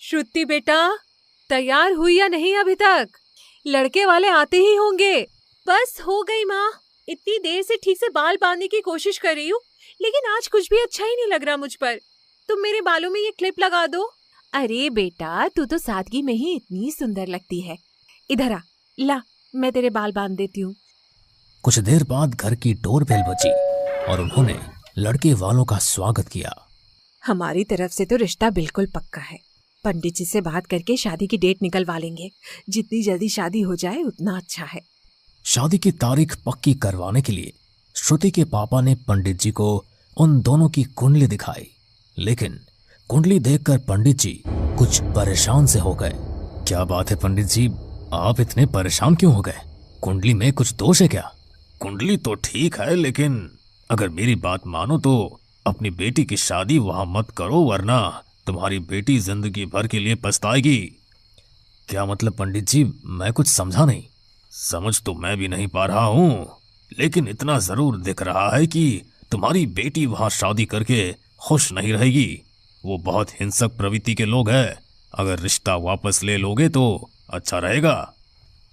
श्रुति बेटा, तैयार हुई या नहीं अभी तक? लड़के वाले आते ही होंगे। बस हो गई माँ, इतनी देर से ठीक से बाल बांधने की कोशिश कर रही हूँ, लेकिन आज कुछ भी अच्छा ही नहीं लग रहा मुझ पर। तुम मेरे बालों में ये क्लिप लगा दो। अरे बेटा, तू तो सादगी में ही इतनी सुंदर लगती है। इधर आ, ला मैं तेरे बाल बांध देती हूँ। कुछ देर बाद घर की डोरबेल बजी और उन्होंने लड़के वालों का स्वागत किया। हमारी तरफ से तो रिश्ता बिल्कुल पक्का है। पंडित जी से बात करके शादी की डेट निकलवा लेंगे। जितनी जल्दी शादी हो जाए उतना अच्छा है। शादी की तारीख पक्की करवाने के लिए श्रुति के पापा ने पंडित जी को उन दोनों की कुंडली दिखाई, लेकिन कुंडली देखकर पंडित जी कुछ परेशान से हो गए। क्या बात है पंडित जी, आप इतने परेशान क्यों हो गए? कुंडली में कुछ दोष है क्या? कुंडली तो ठीक है, लेकिन अगर मेरी बात मानो तो अपनी बेटी की शादी वहां मत करो, वरना तुम्हारी बेटी जिंदगी भर के लिए पछताएगी। क्या मतलब पंडित जी, मैं कुछ समझा नहीं। समझ तो मैं भी नहीं पा रहा हूँ, लेकिन इतना जरूर दिख रहा है कि तुम्हारी बेटी वहां शादी करके खुश नहीं रहेगी। वो बहुत हिंसक प्रवृत्ति के लोग हैं। अगर रिश्ता वापस ले लोगे तो अच्छा रहेगा।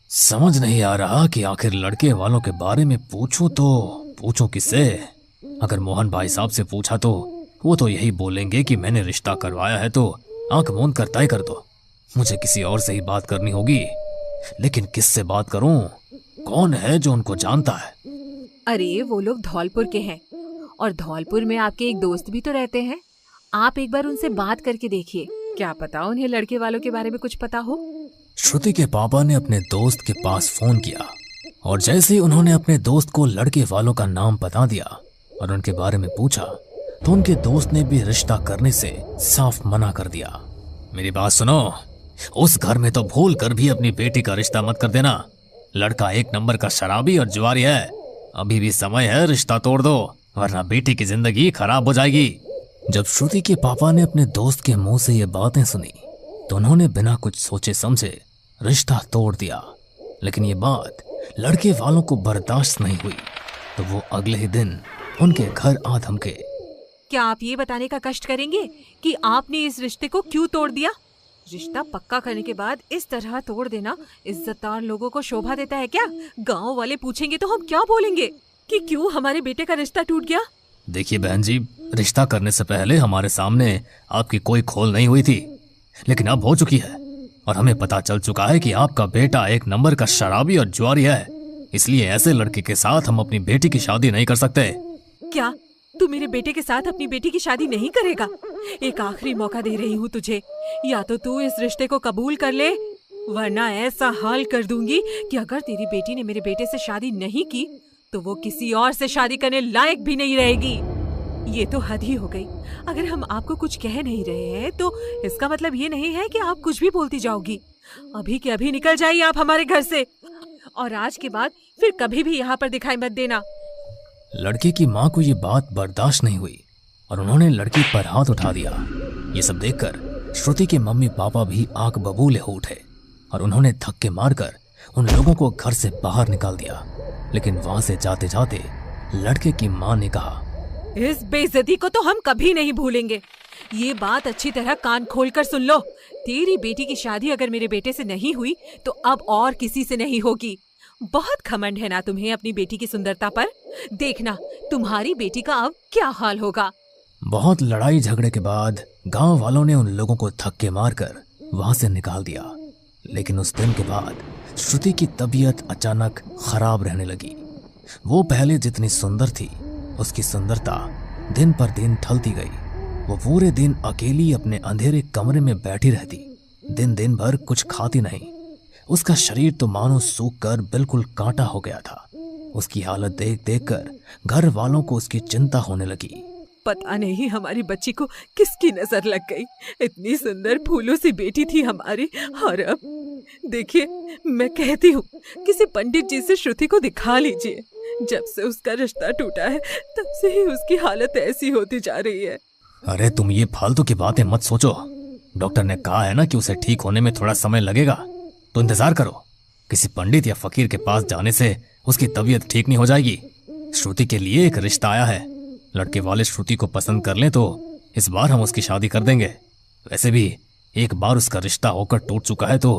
समझ नहीं आ रहा कि आखिर लड़के वालों के बारे में पूछूं तो पूछूं किससे? अगर मोहन भाई साहब से पूछा तो वो तो यही बोलेंगे कि मैंने रिश्ता करवाया है तो आंख मूंद कर तय कर दो। मुझे किसी और से ही बात करनी होगी, लेकिन किससे बात करूं? कौन है जो उनको जानता है? अरे वो लोग धौलपुर के हैं, और धौलपुर में आपके एक दोस्त भी तो रहते हैं। आप एक बार उनसे बात करके देखिए, क्या पता उन्हें लड़के वालों के बारे में कुछ पता हो। श्रुति के पापा ने अपने दोस्त के पास फोन किया और जैसे ही उन्होंने अपने दोस्त को लड़के वालों का नाम बता दिया और उनके बारे में पूछा तो उनके दोस्त ने भी रिश्ता करने से साफ मना कर दिया। मेरी बात सुनो, उस घर में तो भूल कर भी अपनी बेटी का रिश्ता मत कर देना। लड़का एक नंबर का शराबी और जुआरी है। अभी भी समय है, रिश्ता तोड़ दो, वरना बेटी की जिंदगी खराब हो जाएगी। जब श्रुति के पापा ने अपने दोस्त के मुंह से ये बातें सुनी तो उन्होंने बिना कुछ सोचे समझे रिश्ता तोड़ दिया। लेकिन ये बात लड़के वालों को बर्दाश्त नहीं हुई तो वो अगले ही दिन उनके घर आ धमके। क्या आप ये बताने का कष्ट करेंगे कि आपने इस रिश्ते को क्यों तोड़ दिया? रिश्ता पक्का करने के बाद इस तरह तोड़ देना इज्जतदार लोगों को शोभा देता है क्या? गांव वाले पूछेंगे तो हम क्या बोलेंगे कि क्यों हमारे बेटे का रिश्ता टूट गया? देखिए बहन जी, रिश्ता करने से पहले हमारे सामने आपकी कोई खोल नहीं हुई थी, लेकिन अब हो चुकी है और हमें पता चल चुका है कि आपका बेटा एक नंबर का शराबी और जुआरी है। इसलिए ऐसे लड़के के साथ हम अपनी बेटी की शादी नहीं कर सकते। क्या तू मेरे बेटे के साथ अपनी बेटी की शादी नहीं करेगा? एक आखिरी मौका दे रही हूँ तुझे, या तो तू इस रिश्ते को कबूल कर ले, वरना ऐसा हाल कर दूंगी कि अगर तेरी बेटी ने मेरे बेटे से शादी नहीं की तो वो किसी और से शादी करने लायक भी नहीं रहेगी। ये तो हद ही हो गई। अगर हम आपको कुछ कह नहीं रहे हैं तो इसका मतलब ये नहीं है कि आप कुछ भी बोलती जाओगी। अभी के अभी निकल जाइए आप हमारे घर से, और आज के बाद फिर कभी भी यहाँ पर दिखाई मत देना। लड़के की माँ को ये बात बर्दाश्त नहीं हुई और उन्होंने लड़की पर हाथ उठा दिया। ये सब देखकर श्रुति के मम्मी पापा भी आंख बबूले हो उठे और उन्होंने धक्के मारकर उन लोगों को घर से बाहर निकाल दिया। लेकिन वहां से जाते जाते लड़के की माँ ने कहा, इस बेइज्जती को तो हम कभी नहीं भूलेंगे। ये बात अच्छी तरह कान खोलकर सुन लो। तेरी बेटी की शादी अगर मेरे बेटे से नहीं हुई तो अब और किसी से नहीं होगी। बहुत घमंड है ना तुम्हें अपनी बेटी की सुंदरता पर। देखना तुम्हारी बेटी का अब क्या हाल होगा। बहुत लड़ाई झगड़े के बाद गांव वालों ने उन लोगों को धक्के मारकर वहां से निकाल दिया। लेकिन उस दिन के बाद श्रुति की तबीयत अचानक खराब रहने लगी। वो पहले जितनी सुंदर थी उसकी सुंदरता दिन पर दिन ढलती गई। वो पूरे दिन अकेली अपने अंधेरे कमरे में बैठी रहती, दिन भर कुछ खाती नहीं। उसका शरीर तो मानो सूख कर बिल्कुल कांटा हो गया था। उसकी हालत देख देख कर घर वालों को उसकी चिंता होने लगी। पता नहीं हमारी बच्ची को किसकी नजर लग गई। इतनी सुंदर फूलों सी बेटी थी हमारी, और अब देखिए, मैं कहती हूँ किसी पंडित जी से श्रुति को दिखा लीजिए। जब से उसका रिश्ता टूटा है तब से ही उसकी हालत ऐसी होती जा रही है। अरे तुम ये फालतू की बातें मत सोचो। डॉक्टर ने कहा है ना कि उसे ठीक होने में थोड़ा समय लगेगा, तो इंतजार करो। किसी पंडित या फकीर के पास जाने से उसकी तबीयत ठीक नहीं हो जाएगी। श्रुति के लिए एक रिश्ता आया है। लड़के वाले श्रुति को पसंद कर लें तो इस बार हम उसकी शादी कर देंगे। वैसे भी एक बार उसका रिश्ता होकर टूट चुका है तो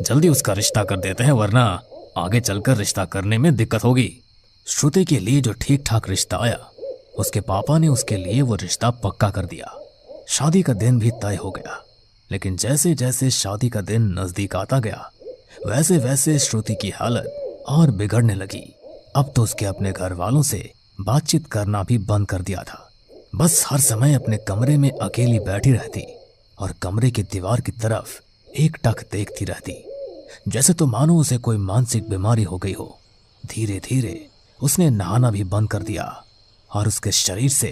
जल्दी उसका रिश्ता कर देते हैं, वरना आगे चलकर रिश्ता करने में दिक्कत होगी। श्रुति के लिए जो ठीक ठाक रिश्ता आया, उसके पापा ने उसके लिए वो रिश्ता पक्का कर दिया। शादी का दिन भी तय हो गया। लेकिन जैसे जैसे शादी का दिन नजदीक आता गया, वैसे वैसे श्रुति की हालत और बिगड़ने लगी। अब तो उसके अपने घर वालों से बातचीत करना भी बंद कर दिया था। बस हर समय अपने कमरे में अकेली बैठी रहती और कमरे की दीवार की तरफ एकटक देखती रहती, जैसे तो मानो उसे कोई मानसिक बीमारी हो गई हो। धीरे धीरे उसने नहाना भी बंद कर दिया और उसके शरीर से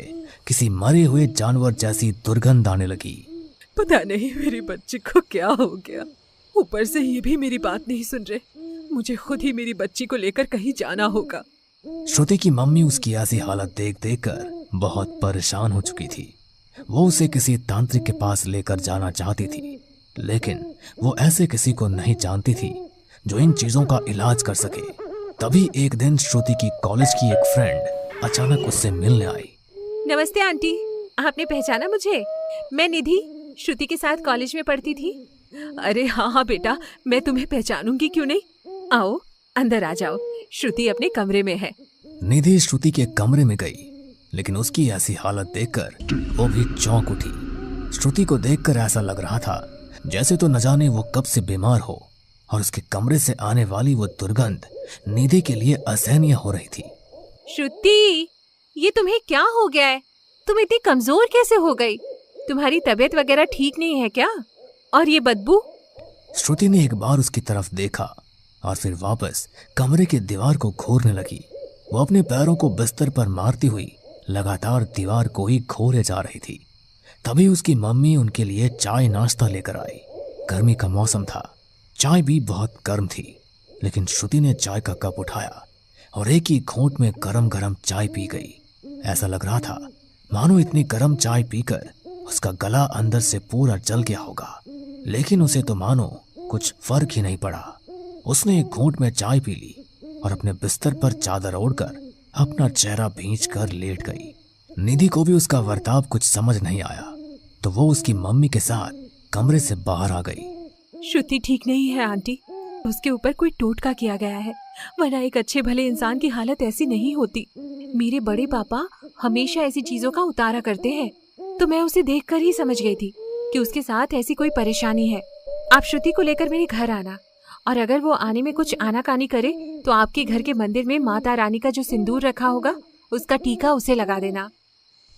किसी मरे हुए जानवर जैसी दुर्गंध आने लगी। पता नहीं मेरी बच्ची को क्या हो गया। ऊपर से ये भी मेरी बात नहीं सुन रहे। मुझे खुद ही मेरी बच्ची को लेकर कहीं जाना होगा। श्रुति की मम्मी उसकी ऐसी हालत देख देख कर बहुत परेशान हो चुकी थी। वो उसे किसी तांत्रिक के पास लेकर जाना चाहती थी, लेकिन वो ऐसे किसी को नहीं जानती थी जो इन चीजों का इलाज कर सके। तभी एक दिन श्रुति की कॉलेज की एक फ्रेंड अचानक उससे मिलने आई। नमस्ते आंटी, आपने पहचाना मुझे? मैं निधि, श्रुति के साथ कॉलेज में पढ़ती थी। अरे हाँ बेटा, मैं तुम्हें पहचानूंगी क्यों नहीं। आओ अंदर आ जाओ, श्रुति अपने कमरे में है। निधि श्रुति के कमरे में गई, लेकिन उसकी ऐसी हालत देखकर वो भी चौंक उठी। श्रुति को देखकर ऐसा लग रहा था जैसे तो न जाने वो कब से बीमार हो, और उसके कमरे से आने वाली वो दुर्गंध निधि के लिए असहनीय हो रही थी। श्रुति, ये तुम्हें क्या हो गया है? तुम इतनी कमजोर कैसे हो गई? तुम्हारी तबीयत वगैरह ठीक नहीं है क्या? और ये बदबू? श्रुति ने एक बार उसकी तरफ देखा और फिर वापस कमरे की दीवार को घूरने लगी। वो अपने पैरों को बिस्तर पर मारती हुई लगातार दीवार को ही घूरे जा रही थी। तभी उसकी मम्मी उनके लिए चाय नाश्ता लेकर आई। गर्मी का मौसम था, चाय भी बहुत गर्म थी, लेकिन श्रुति ने चाय का कप उठाया और एक ही घूंट में गरम गरम चाय पी गई। ऐसा लग रहा था मानो इतनी गरम चाय पीकर उसका गला अंदर से पूरा जल गया होगा, लेकिन उसे तो मानो कुछ फर्क ही नहीं पड़ा। उसने एक घूंट में चाय पी ली और अपने बिस्तर पर चादर ओढ़कर अपना चेहरा भींच कर लेट गई। निधि को भी उसका वर्ताव कुछ समझ नहीं आया, तो वो उसकी मम्मी के साथ कमरे से बाहर आ गई। श्रुति ठीक नहीं है आंटी, उसके ऊपर कोई टोटका किया गया है, वरना एक अच्छे भले इंसान की हालत ऐसी नहीं होती। मेरे बड़े पापा हमेशा ऐसी चीजों का उतारा करते हैं, तो मैं उसे देखकर ही समझ गई थी कि उसके साथ ऐसी कोई परेशानी है। आप श्रुति को लेकर मेरे घर आना, और अगर वो आने में कुछ आनाकानी करे तो आपके घर के मंदिर में माता रानी का जो सिंदूर रखा होगा उसका टीका उसे लगा देना।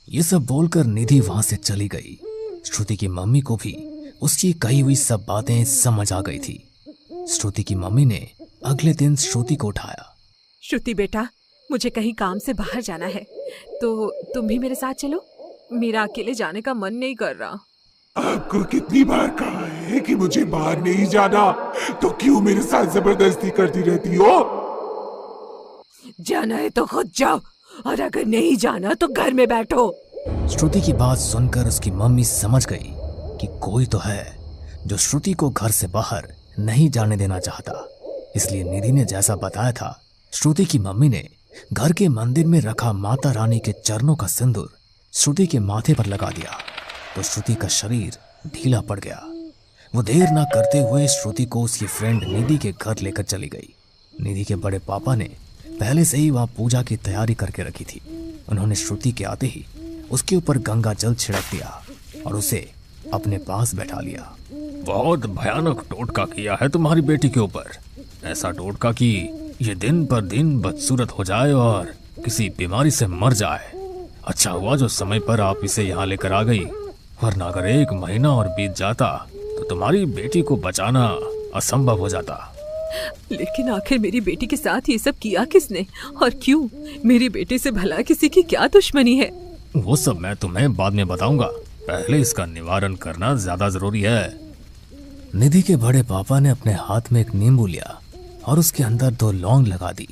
ये सब बोलकर निधि वहां से चली गई। श्रुति की मम्मी को भी उसकी कही हुई सब बातें समझ आ गई थी। श्रुति की मम्मी ने अगले दिन श्रुति को उठाया। श्रुति बेटा, मुझे कहीं काम से बाहर जाना है, तो तुम भी मेरे साथ चलो। मेरा अकेले जाने का मन नहीं कर रहा। आपको कितनी बार कहा है कि मुझे बाहर नहीं जाना, तो क्यों मेरे साथ जबरदस्ती करती रहती हो? जाना है तो खुद जाओ, और अगर नहीं जाना तो घर में बैठो। श्रुति की बात सुनकर उसकी मम्मी समझ गई कि कोई तो है जो श्रुति को घर से बाहर नहीं जाने देना चाहता। इसलिए निधि ने जैसा बताया था, श्रुति की मम्मी ने घर के मंदिर में रखा माता रानी के चरणों का सिंदूर श्रुति के माथे पर लगा दिया, तो श्रुति का शरीर ढीला पड़ गया। वो देर ना करते हुए श्रुति को उसकी फ्रेंड निधि के घर लेकर चली गई। निधि के बड़े पापा ने पहले से ही वहां पूजा की तैयारी करके रखी थी। उन्होंने श्रुति के आते ही उसके ऊपर गंगा जल छिड़क दिया और उसे अपने पास बैठा लिया। बहुत भयानक टोटका किया है तुम्हारी बेटी के ऊपर। ऐसा टोटका कि ये दिन पर दिन बदसूरत हो जाए और किसी बीमारी से मर जाए। अच्छा हुआ जो समय पर आप इसे यहाँ लेकर आ गई, वरना अगर 1 महीना और बीत जाता तो तुम्हारी बेटी को बचाना असंभव हो जाता। लेकिन आखिर मेरी बेटी के साथ ये सब किया किसने और क्यों? मेरी बेटी से भला किसी की क्या दुश्मनी है? वो सब मैं तुम्हें बाद में बताऊंगा, पहले इसका निवारण करना ज्यादा जरूरी है। निधि के बड़े पापा ने अपने हाथ में एक नींबू लिया और उसके अंदर 2 लौंग लगा दी,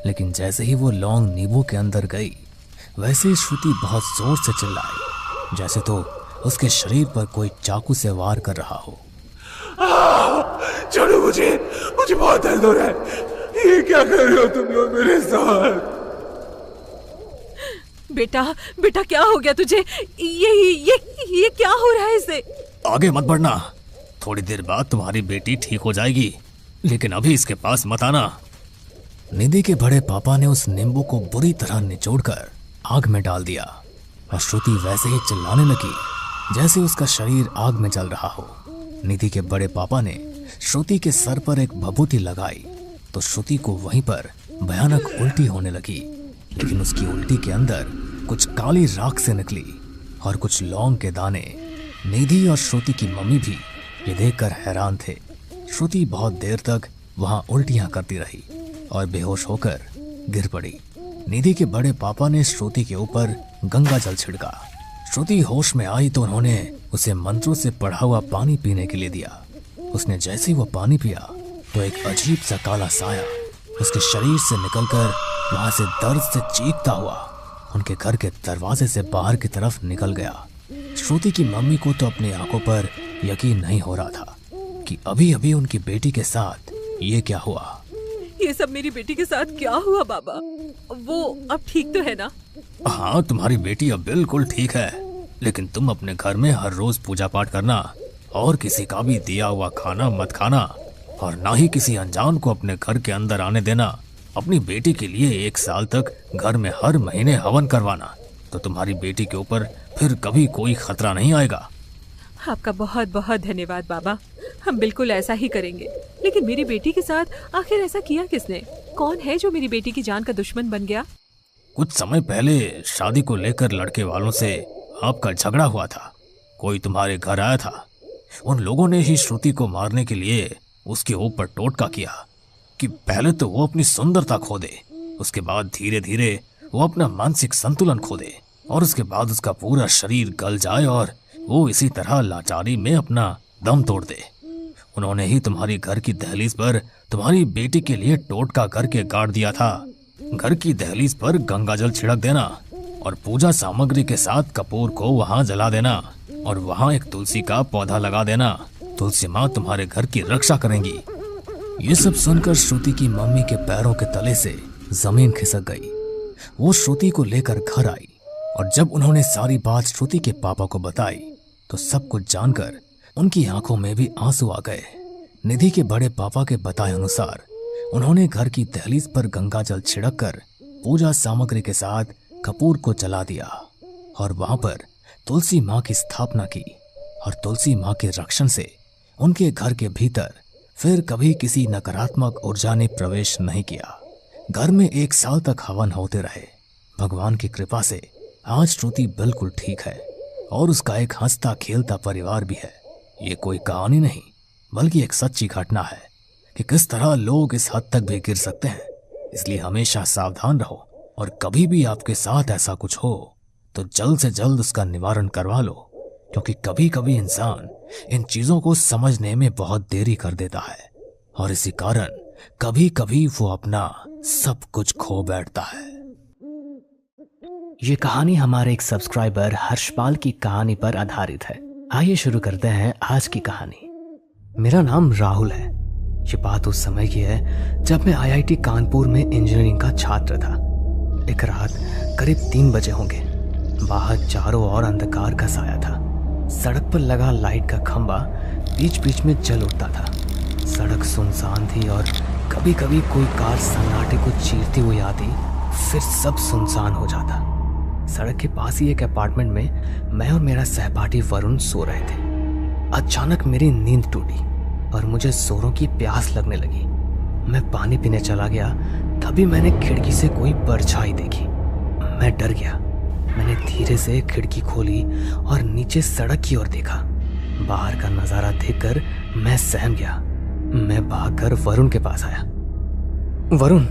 लेकिन जैसे ही वो लौंग नींबू के अंदर गई, वैसे ही श्रुति बहुत जोर से चिल्लाई, जैसे तो उसके शरीर पर कोई चाकू से वार कर रहा हो। छोड़ो मुझे, मुझे बहुत दर्द हो रहा है। ये क्या कर रहे हो तुम लोग मेरे साथ? बेटा बेटा क्या हो गया तुझे? ये क्या हो रहा है इसे? आगे मत बढ़ना, थोड़ी देर बाद तुम्हारी बेटी ठीक हो जाएगी, लेकिन अभी इसके पास मत आना। निधि के बड़े पापा ने उस नींबू को बुरी तरह निचोड़कर आग में डाल दिया और श्रुति वैसे ही चिल्लाने लगी जैसे उसका शरीर आग में जल रहा हो। निधि के बड़े पापा ने श्रुति के सर पर एक भभूति लगाई तो श्रुति को वहीं पर भयानक उल्टी होने लगी, लेकिन उसकी उल्टी के अंदर कुछ काली राख से निकली और कुछ लौंग के दाने। निधि और श्रुति की मम्मी भी ये देखकर हैरान थे। श्रुति बहुत देर तक वहां उल्टियां करती रही और बेहोश होकर गिर पड़ी। निधि के बड़े पापा ने श्रुति के ऊपर गंगा जल छिड़का। श्रुति होश में आई तो उन्होंने उसे मंत्रों से पढ़ा हुआ पानी पीने के लिए दिया। उसने जैसे ही वो पानी पिया तो एक अजीब सा काला साया उसके शरीर से निकलकर वहां से दर्द से चीखता हुआ उनके घर के दरवाजे से बाहर की तरफ निकल गया। श्रुति की मम्मी को तो अपनी आंखों पर यकीन नहीं हो रहा था कि अभी अभी उनकी बेटी के साथ ये क्या हुआ। ये सब मेरी बेटी के साथ क्या हुआ बाबा? वो अब ठीक तो है ना? हाँ, तुम्हारी बेटी अब बिल्कुल ठीक है, लेकिन तुम अपने घर में हर रोज पूजा पाठ करना और किसी का भी दिया हुआ खाना मत खाना और ना ही किसी अनजान को अपने घर के अंदर आने देना। अपनी बेटी के लिए 1 साल तक घर में हर महीने हवन करवाना, तो तुम्हारी बेटी के ऊपर फिर कभी कोई खतरा नहीं आएगा। आपका बहुत बहुत धन्यवाद बाबा, हम बिल्कुल ऐसा ही करेंगे। लेकिन मेरी बेटी के साथ आखिर ऐसा किया किसने? कौन है जो मेरी बेटी की जान का दुश्मन बन गया? कुछ समय पहले शादी को लेकर लड़के वालों से आपका झगड़ा हुआ था। कोई तुम्हारे घर आया था। उन लोगों ने ही श्रुति को मारने के लिए उसके ऊपर टोटका किया कि पहले तो वो अपनी सुंदरता खो दे, उसके बाद धीरे धीरे वो अपना मानसिक संतुलन खो दे और उसके बाद उसका पूरा शरीर गल जाए और वो इसी तरह लाचारी में अपना दम तोड़ दे। उन्होंने ही तुम्हारी घर की दहलीज पर तुम्हारी बेटी के लिए टोटका करके गाड़ दिया था। घर की दहलीज पर गंगाजल छिड़क देना और पूजा सामग्री के साथ कपूर को वहां जला देना और वहां एक तुलसी का पौधा लगा देना। तुलसी माँ तुम्हारे घर की रक्षा करेंगी। ये सब सुनकर श्रुति की मम्मी के पैरों के तले से जमीन खिसक गई। वो श्रुति को लेकर घर आई और जब उन्होंने सारी बात श्रुति के पापा को बताई तो सब कुछ जानकर उनकी आंखों में भी आंसू आ गए। निधि के बड़े पापा के बताए अनुसार उन्होंने घर की दहलीज पर गंगाजल छिड़क कर पूजा सामग्री के साथ कपूर को जला दिया और वहां पर तुलसी माँ की स्थापना की और तुलसी माँ के रक्षण से उनके घर के भीतर फिर कभी किसी नकारात्मक ऊर्जा ने प्रवेश नहीं किया। घर में 1 साल तक हवन होते रहे। भगवान की कृपा से आज श्रुति बिल्कुल ठीक है और उसका एक हंसता खेलता परिवार भी है। ये कोई कहानी नहीं बल्कि एक सच्ची घटना है कि किस तरह लोग इस हद तक भी गिर सकते हैं। इसलिए हमेशा सावधान रहो और कभी भी आपके साथ ऐसा कुछ हो तो जल्द से जल्द उसका निवारण करवा लो, क्योंकि कभी कभी इंसान इन चीजों को समझने में बहुत देरी कर देता है और इसी कारण कभी कभी वो अपना सब कुछ खो बैठता है। ये कहानी हमारे एक सब्सक्राइबर हर्षपाल की कहानी पर आधारित है। आइए शुरू करते हैं आज की कहानी। मेरा नाम राहुल है। ये बात उस समय की है जब मैं IIT कानपुर में इंजीनियरिंग का छात्र था। एक रात करीब 3 बजे होंगे। बाहर चारों ओर अंधकार का साया था। सड़क पर लगा लाइट का खंभा बीच बीच में जल उठता था। सड़क सुनसान थी और कभी कभी कोई कार सन्नाटे को चीरती हुई आती, फिर सब सुनसान हो जाता। सड़क के पास ही एक अपार्टमेंट में मैं और मेरा सहपाठी वरुण सो रहे थे। अचानक मेरी नींद टूटी और मुझे जोरों की प्यास लगने लगी। मैं पानी पीने चला गया, तभी मैंने खिड़की से कोई परछाई देखी। मैं डर गया। मैंने धीरे से खिड़की खोली और नीचे सड़क की ओर देखा। बाहर का नजारा देखकर मैं सहम गया। मैं भागकर वरुण के पास आया। वरुण,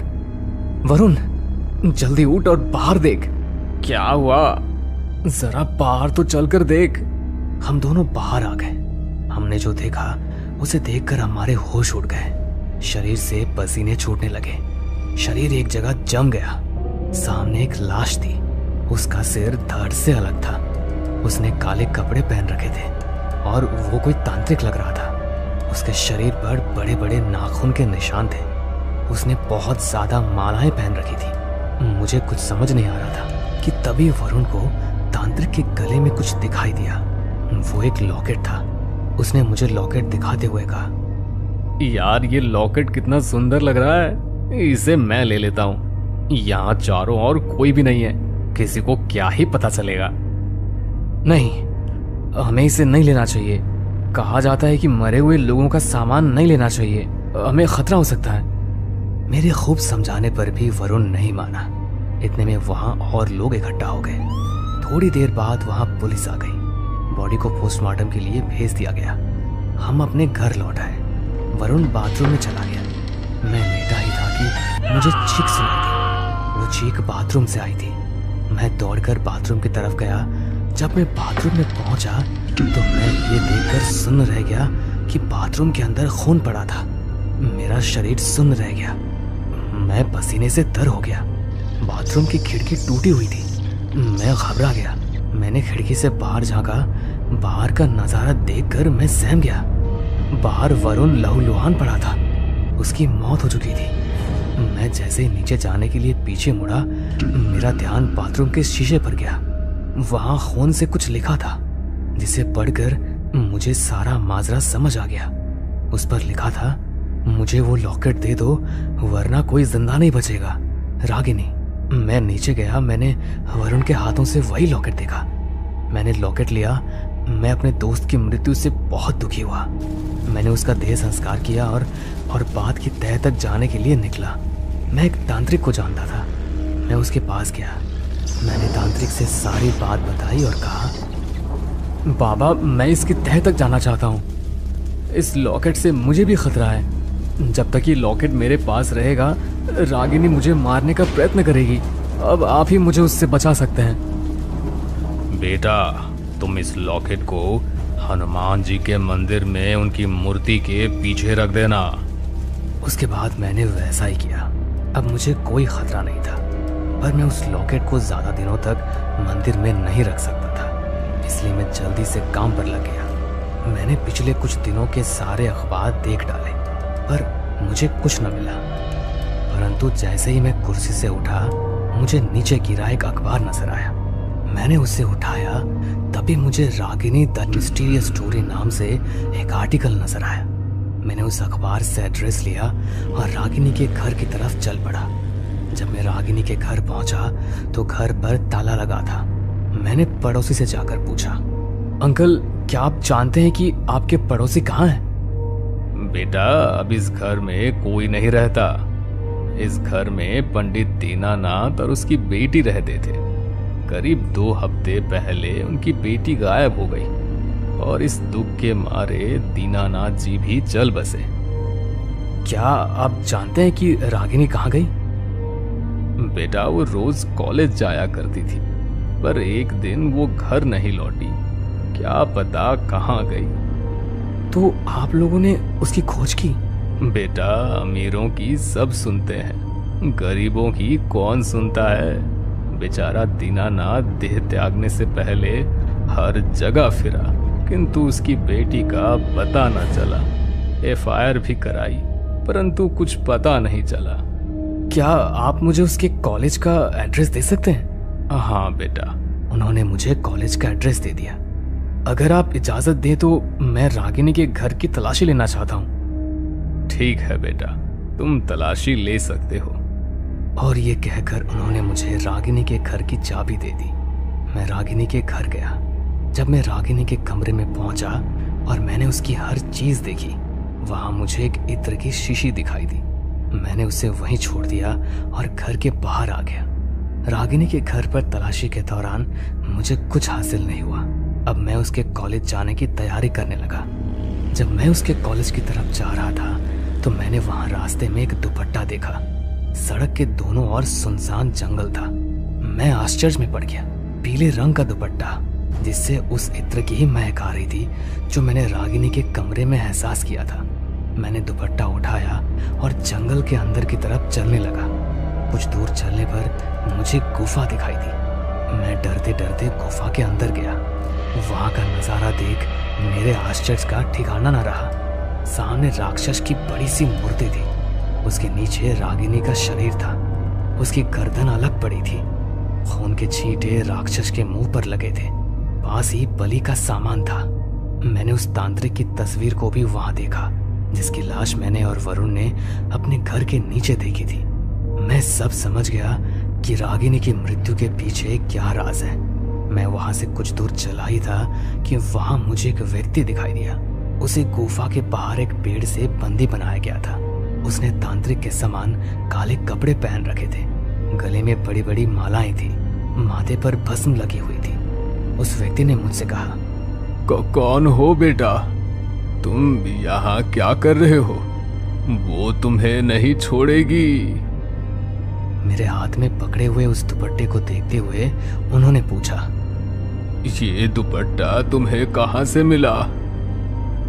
वरुण, जल्दी उठ और बाहर देख। क्या हुआ? जरा बाहर तो चलकर देख। हम दोनों बाहर आ गए। हमने जो देखा उसे देखकर हमारे होश उड़ गए। शरीर से पसीने छूटने लगे। शरीर एक जगह जम गया। सामने एक लाश थी। उसका सिर धड़ से अलग था। उसने काले कपड़े पहन रखे थे और वो कोई तांत्रिक लग रहा था। उसके शरीर पर बड़े बड़े नाखून के निशान थे। उसने बहुत ज्यादा मालाएं पहन रखी थी। मुझे कुछ समझ नहीं आ रहा था कि तभी वरुण को तांत्रिक के गले में कुछ दिखाई दिया। वो एक लॉकेट था। उसने मुझे लॉकेट दिखाते हुए कहा, यार ये लॉकेट कितना सुंदर लग रहा है, इसे मैं ले लेता हूँ। यहाँ चारों ओर कोई भी नहीं है, किसी को क्या ही पता चलेगा। नहीं, हमें इसे नहीं लेना चाहिए। कहा जाता है कि मरे हुए लोगों का सामान नहीं लेना चाहिए, हमें खतरा हो सकता है। मेरे खूब समझाने पर भी वरुण नहीं माना। इतने में वहां और लोग इकट्ठा हो गए। थोड़ी देर बाद वहां पुलिस आ गई। बॉडी को पोस्टमार्टम के लिए भेज दिया गया। हम अपने घर लौट आए। वरुण बाथरूम में चला गया। मैं लेटा ही था कि मुझे चीख सुनाई दी। वो चीख बाथरूम से आई थी। मैं दौड़कर बाथरूम की तरफ गया। जब मैं बाथरूम में पहुंचा तो मैं ये देखकर सुन्न रह गया कि बाथरूम के अंदर खून पड़ा था। मेरा शरीर सुन्न रह गया। मैं पसीने से तर हो गया। बाथरूम की खिड़की टूटी हुई थी। मैं घबरा गया। मैंने खिड़की से बाहर झांका। बाहर का नजारा देखकर मैं सहम गया। बाहर वरुण लहूलुहान पड़ा था। उसकी मौत हो चुकी थी। मैं जैसे ही नीचे जाने के लिए पीछे मुड़ा, मेरा ध्यान बाथरूम के शीशे पर गया। वहां खून से कुछ लिखा था, जिसे पढ़कर मुझे सारा माजरा समझ आ गया। उस पर लिखा था, मुझे वो लॉकेट दे दो वरना कोई जिंदा नहीं बचेगा। रागिनी। मैं नीचे गया। मैंने वरुण के हाथों से वही लॉकेट देखा। मैंने लॉकेट लिया। मैं अपने दोस्त की मृत्यु से बहुत दुखी हुआ। मैंने उसका देह संस्कार किया और बात की तह तक जाने के लिए निकला। मैं एक तांत्रिक को जानता था। मैं उसके पास गया। मैंने तांत्रिक से सारी बात बताई और कहा, बाबा मैं इसकी तह तक जाना चाहता हूँ। इस लॉकेट से मुझे भी खतरा है। जब तक ये लॉकेट मेरे पास रहेगा रागिनी मुझे मारने का प्रयत्न करेगी। अब आप ही मुझे उससे बचा सकते हैं। बेटा, तुम इस लॉकेट को हनुमान जी के मंदिर में उनकी मूर्ति के पीछे रख देना। उसके बाद मैंने वैसा ही किया। अब मुझे कोई खतरा नहीं था, पर मैं उस लॉकेट को ज्यादा दिनों तक मंदिर में नहीं रख सकता था, इसलिए मैं जल्दी से काम पर लग गया। मैंने पिछले कुछ दिनों के सारे अखबार देख डाले, पर मुझे कुछ न मिला। परंतु जैसे ही मैं कुर्सी से उठा, मुझे नीचे गिरा एक अखबार नजर आया। मैंने उसे उठाया, तभी मुझे रागिनी द मिस्टीरियस स्टोरी नाम से एक आर्टिकल नजर आया। मैंने उस अखबार से एड्रेस लिया और रागिनी के घर की तरफ चल पड़ा। जब मैं रागिनी के घर पहुंचा तो घर पर ताला लगा था। मैंने पड़ोसी से जाकर पूछा, अंकल क्या आप जानते हैं कि आपके पड़ोसी कहाँ हैं? बेटा, अब इस घर में कोई नहीं रहता। इस घर में पंडित दीनानाथ और उसकी बेटी रहते थे। करीब 2 हफ्ते पहले उनकी बेटी गायब हो गई और इस दुख के मारे दीनानाथ जी भी चल बसे। क्या आप जानते हैं कि रागिनी कहाँ गई? बेटा, वो रोज कॉलेज जाया करती थी, पर एक दिन वो घर नहीं लौटी। क्या पता कहाँ गई। तो आप लोगों ने उसकी खोज की? बेटा, अमीरों की सब सुनते हैं, गरीबों की कौन सुनता है। बेचारा दीनानाथ देह त्यागने से पहले हर जगह फिरा, किंतु उसकी बेटी का पता न चला। FIR भी कराई, परंतु कुछ पता नहीं चला। क्या आप मुझे उसके कॉलेज का एड्रेस दे सकते हैं? हाँ बेटा। उन्होंने मुझे कॉलेज का एड्रेस दे दिया। अगर आप इजाजत दें तो मैं रागिनी के घर की तलाशी लेना चाहता हूँ। ठीक है बेटा, तुम तलाशी ले सकते हो। और ये कहकर उन्होंने मुझे रागिनी के घर की चाबी दे दी। मैं रागिनी के घर गया। जब मैं रागिनी के कमरे में पहुंचा और मैंने उसकी हर चीज देखी, वहां मुझे एक इत्र की शीशी दिखाई दी। मैंने उसे वहीं छोड़ दिया और घर के बाहर आ गया। रागिनी के घर पर तलाशी के दौरान मुझे कुछ हासिल नहीं हुआ। अब मैं उसके कॉलेज जाने की तैयारी करने लगा। जब मैं उसके कॉलेज की तरफ जा रहा था तो मैंने वहां रास्ते में एक दुपट्टा देखा। सड़क के दोनों ओर सुनसान जंगल था। मैं आश्चर्य में पड़ गया। पीले रंग का दुपट्टा, जिससे उस इत्र की ही महक आ रही थी जो मैंने रागिनी के कमरे में एहसास किया था। मैंने दुपट्टा उठाया और जंगल के अंदर की तरफ चलने लगा। कुछ दूर चलने पर मुझे गुफा दिखाई दी। मैं डरते डरते गुफा के अंदर गया। वहां का नजारा देख मेरे आश्चर्य का ठिकाना न रहा। सामने राक्षस की बड़ी सी मूर्ति थी। उसके नीचे रागिनी का शरीर था। उसकी गर्दन अलग पड़ी थी। खून के छींटे राक्षस के मुंह पर लगे थे। पास ही बलि का सामान था। मैंने उस तांत्रिक की तस्वीर को भी वहां देखा, जिसकी लाश मैंने और वरुण ने अपने घर के नीचे देखी थी। मैं सब समझ गया कि रागिनी की मृत्यु के पीछे क्या राज है। मैं वहां से कुछ दूर चला ही था कि वहां मुझे एक व्यक्ति दिखाई दिया। उसे गुफा के बाहर एक पेड़ से बंदी बनाया गया था। उसने तांत्रिक के समान काले कपड़े पहन रखे थे। गले में बड़ी बड़ी मालाएं थी। माथे पर भस्म लगी हुई थी। उस व्यक्ति ने मुझसे कहा, कौन हो बेटा? तुम यहाँ क्या कर रहे हो? वो तुम्हें नहीं छोड़ेगी। मेरे हाथ में पकड़े हुए उस दुपट्टे को देखते हुए उन्होंने पूछा, ये दुपट्टा तुम्हें कहाँ से मिला?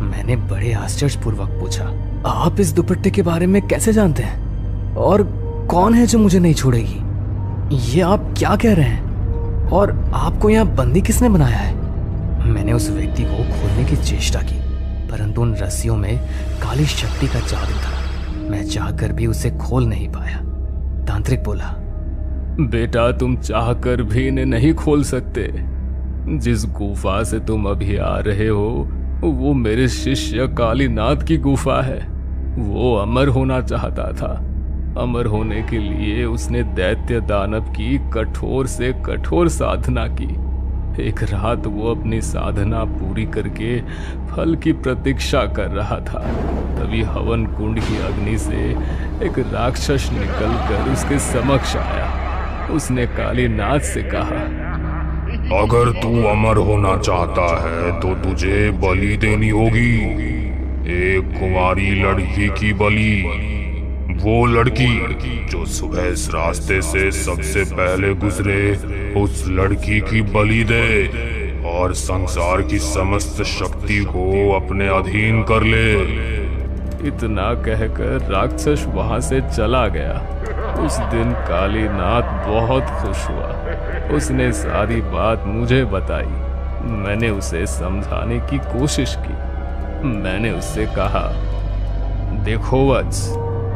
मैंने बड़े आश्चर्यपूर्वक पूछा, आप इस दुपट्टे के बारे में कैसे जानते हैं? और कौन है जो मुझे नहीं छोड़ेगी? ये आप क्या कह रहे हैं? और आपको यहाँ बंदी किसने बनाया है? मैंने उस व्यक्ति को खोलने की चेष्टा की, परंतु उन रस्सियों में काली शक्ति का जादू था। मैं चाहकर भी उसे खोल नहीं पाया। तांत्रिक बोला, बेटा तुम चाहकर भी इन्हें नहीं खोल सकते। जिस गुफा से तुम अभी आ रहे हो वो मेरे शिष्य कालीनाथ की गुफा है। वो अमर होना चाहता था। अमर होने के लिए उसने दैत्य दानव की कठोर से कठोर साधना की। एक रात वो अपनी साधना पूरी करके फल की प्रतीक्षा कर रहा था। तभी हवन कुंड की अग्नि से एक राक्षस निकलकर उसके समक्ष आया। उसने कालीनाथ से कहा, अगर तू अमर होना चाहता है तो तुझे बलि देनी होगी। एक कुंवारी लड़की की बलि। वो लड़की जो सुबह इस रास्ते से सबसे पहले गुजरे, उस लड़की की बलि दे और संसार की समस्त शक्ति को अपने अधीन कर ले। इतना कहकर राक्षस वहां से चला गया। उस दिन कालीनाथ बहुत खुश हुआ। उसने सारी बात मुझे बताई। मैंने उसे समझाने की कोशिश की। मैंने उससे कहा, देखो वत्स,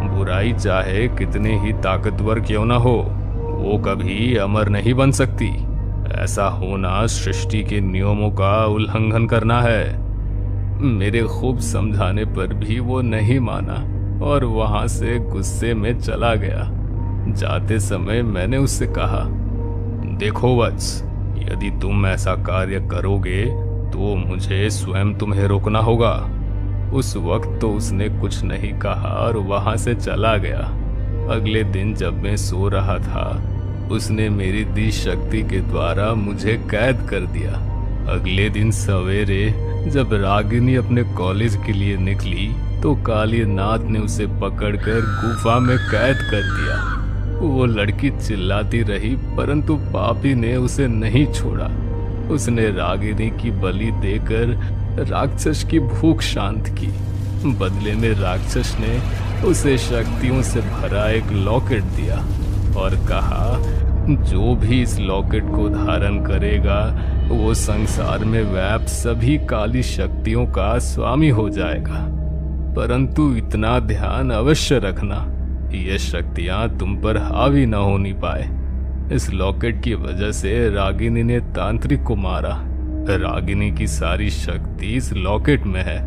बुराई चाहे कितने ही ताकतवर क्यों ना हो, वो कभी अमर नहीं बन सकती। ऐसा होना सृष्टि के नियमों का उल्लंघन करना है। मेरे खूब समझाने पर भी वो नहीं माना और वहां से गुस्से में चला गया। जाते समय मैंने उससे कहा, देखो वत्स, यदि तुम ऐसा कार्य करोगे तो मुझे स्वयं तुम्हें रोकना होगा। उस वक्त तो उसने कुछ नहीं कहा और वहां से चला गया। अगले दिन जब मैं सो रहा था, उसने मेरी दी शक्ति के द्वारा मुझे कैद कर दिया। अगले दिन सवेरे जब रागिनी अपने कॉलेज के लिए निकली तो कालीनाथ ने उसे पकड़कर गुफा में कैद कर दिया। वो लड़की चिल्लाती रही, परंतु पापी ने उसे नहीं छोड़ा। उसने रागिनी की बलि देकर राक्षस की भूख शांत की। बदले में राक्षस ने उसे शक्तियों से भरा एक लॉकेट दिया और कहा, जो भी इस लॉकेट को धारण करेगा वो संसार में व्याप्त सभी काली शक्तियों का स्वामी हो जाएगा। परंतु इतना ध्यान अवश्य रखना, ये शक्तियां तुम पर हावी न होनी पाए। इस लॉकेट की वजह से रागिनी ने तांत्रिक को मारा। रागिनी की सारी शक्ति इस लॉकेट में है,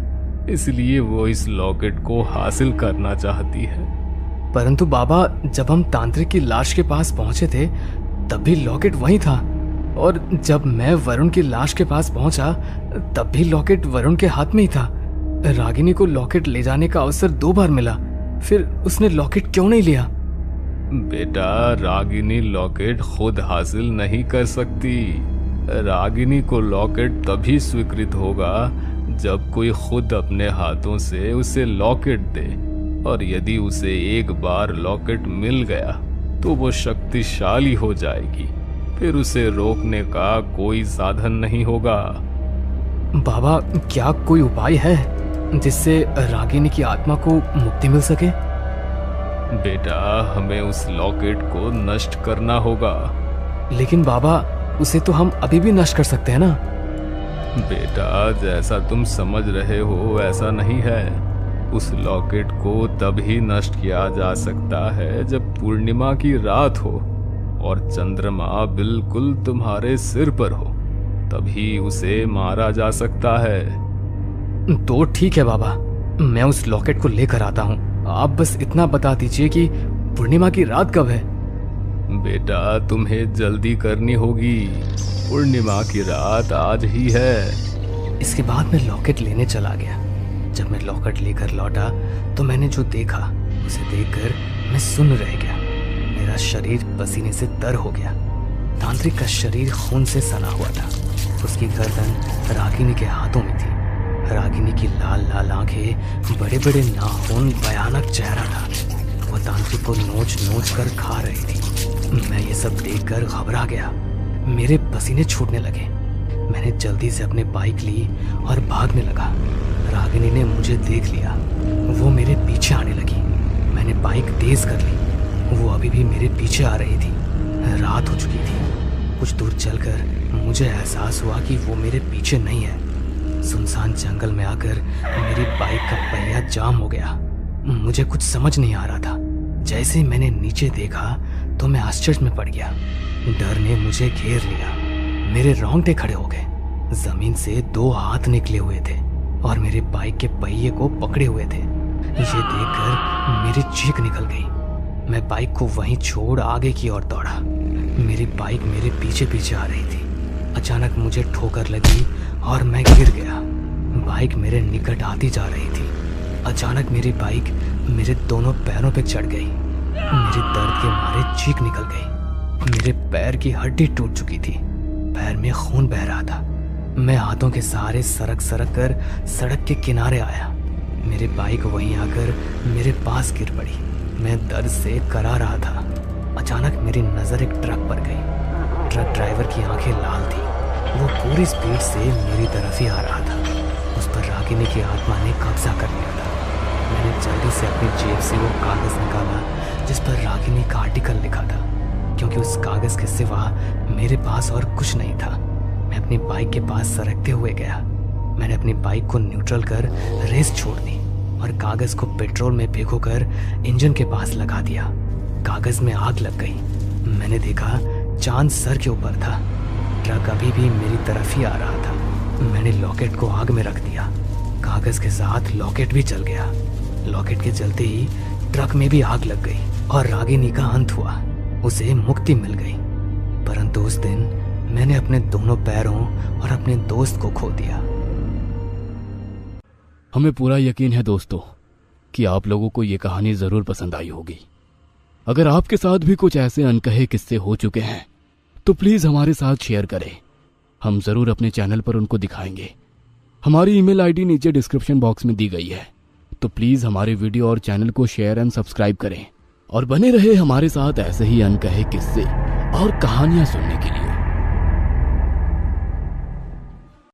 इसलिए वो इस लॉकेट को हासिल करना चाहती है। परंतु बाबा, जब हम तांत्रिक की लाश के पास पहुंचे थे तब भी लॉकेट वहीं था, और जब मैं वरुण की लाश के पास पहुंचा तब भी लॉकेट वरुण के हाथ में ही था। रागिनी को लॉकेट ले जाने का अवसर 2 बार मिला, फिर उसने लॉकेट क्यों नहीं लिया? बेटा, रागिनी लॉकेट खुद हासिल नहीं कर सकती। रागिनी को लॉकेट तभी स्वीकृत होगा जब कोई खुद अपने हाथों से उसे लॉकेट दे, और यदि उसे एक बार लॉकेट मिल गया तो वो शक्तिशाली हो जाएगी। फिर उसे रोकने का कोई साधन नहीं होगा। बाबा, क्या कोई उपाय है जिससे रागिनी की आत्मा को मुक्ति मिल सके? बेटा, हमें उस लॉकेट को नष्ट करना होगा। लेकिन बाबा, उसे तो हम अभी भी नष्ट कर सकते हैं ना? बेटा, जैसा तुम समझ रहे हो ऐसा नहीं है। उस लॉकेट को तभी नष्ट किया जा सकता है जब पूर्णिमा की रात हो और चंद्रमा बिल्कुल तुम्हारे सिर पर हो, तभी उसे मारा जा सकता है। तो ठीक है बाबा, मैं उस लॉकेट को लेकर आता हूँ। आप बस इतना बता दीजिए कि पूर्णिमा की रात कब है। बेटा, तुम्हें जल्दी करनी होगी, पूर्णिमा की रात आज ही है। इसके बाद मैं लॉकेट लेने चला गया। जब मैं लॉकेट लेकर लौटा तो मैंने जो देखा उसे देखकर मैं सुन्न रह गया। मेरा शरीर पसीने से तर हो गया। तांत्रिक का शरीर खून से सना हुआ था। उसकी गर्दन रागिनी के हाथों में थी। रागिनी की लाल लाल आंखें, बड़े बड़े नाखून, भयानक चेहरा था। वो तांत्रिक को नोच नोच कर खा रही थी। मैं ये सब देखकर घबरा गया। मेरे पसीने छूटने लगे। मैंने जल्दी से अपनी बाइक ली और भागने लगा। रागिनी ने मुझे देख लिया। वो मेरे पीछे आने लगी। मैंने बाइक तेज कर ली। वो अभी भी मेरे पीछे आ रही थी। रात हो चुकी थी। कुछ दूर चलकर मुझे एहसास हुआ कि वो मेरे पीछे नहीं है। सुनसान जंगल में आकर मेरी बाइक का पहिया जाम हो गया। मुझे कुछ समझ नहीं आ रहा था। जैसे ही मैंने नीचे देखा तो मैं आश्चर्य में पड़ गया। डर ने मुझे घेर लिया। मेरे रोंगटे खड़े हो गए। जमीन से 2 हाथ निकले हुए थे और मेरे बाइक के पहिए को पकड़े हुए थे। ये देखकर मेरी चीख निकल गई। मैं बाइक को वहीं छोड़ आगे की ओर दौड़ा। मेरी बाइक मेरे पीछे पीछे आ रही थी। अचानक मुझे ठोकर लगी और मैं गिर गया। बाइक मेरे निकट आती जा रही थी। अचानक मेरी बाइक मेरे दोनों पैरों पे चढ़ गई। मेरे दर्द के मारे चीख निकल गई। मेरे पैर की हड्डी टूट चुकी थी। पैर में खून बह रहा था। मैं हाथों के सहारे सरक सरक कर सड़क के किनारे आया। मेरी बाइक वहीं आकर मेरे पास गिर पड़ी। मैं दर्द से करा रहा था। अचानक मेरी नज़र एक ट्रक पर गई। ट्रक ड्राइवर की आंखें लाल थी। वो पूरी स्पीड से मेरी तरफ ही आ रहा था। उस पर रागिनी की आत्मा ने कब्जा कर लिया था। मैंने जल्दी से अपनी जेब से वो कागज़ निकाला जिस पर रागिनी का आर्टिकल लिखा था, क्योंकि उस कागज़ के सिवा मेरे पास और कुछ नहीं था। मैं अपनी बाइक के पास सरकते हुए गया। मैंने अपनी बाइक को न्यूट्रल कर रेस छोड़ दी और कागज़ को पेट्रोल में भिगोकर इंजन के पास लगा दिया। कागज़ में आग लग गई। मैंने देखा चांद सर के ऊपर था। ट्रक अभी भी मेरी तरफ ही आ रहा था। मैंने लॉकेट को आग में रख दिया। कागज के साथ लॉकेट भी जल गया। लॉकेट के जलते ही ट्रक में भी आग लग गई और रागिनी का अंत हुआ। उसे मुक्ति मिल गई। परंतु उस दिन मैंने अपने दोनों पैरों और अपने दोस्त को खो दिया। हमें पूरा यकीन है दोस्तों कि आप लोगों को ये कहानी जरूर पसंद आई होगी। अगर आपके साथ भी कुछ ऐसे अनकहे किस्से हो चुके हैं तो प्लीज हमारे साथ शेयर करें। हम जरूर अपने चैनल पर उनको दिखाएंगे। हमारी ईमेल आईडी नीचे डिस्क्रिप्शन बॉक्स में दी गई है, तो प्लीज हमारे वीडियो और चैनल को शेयर एंड सब्सक्राइब करें और बने रहे हमारे साथ ऐसे ही अनकहे किस्से और कहानियां सुनने के लिए।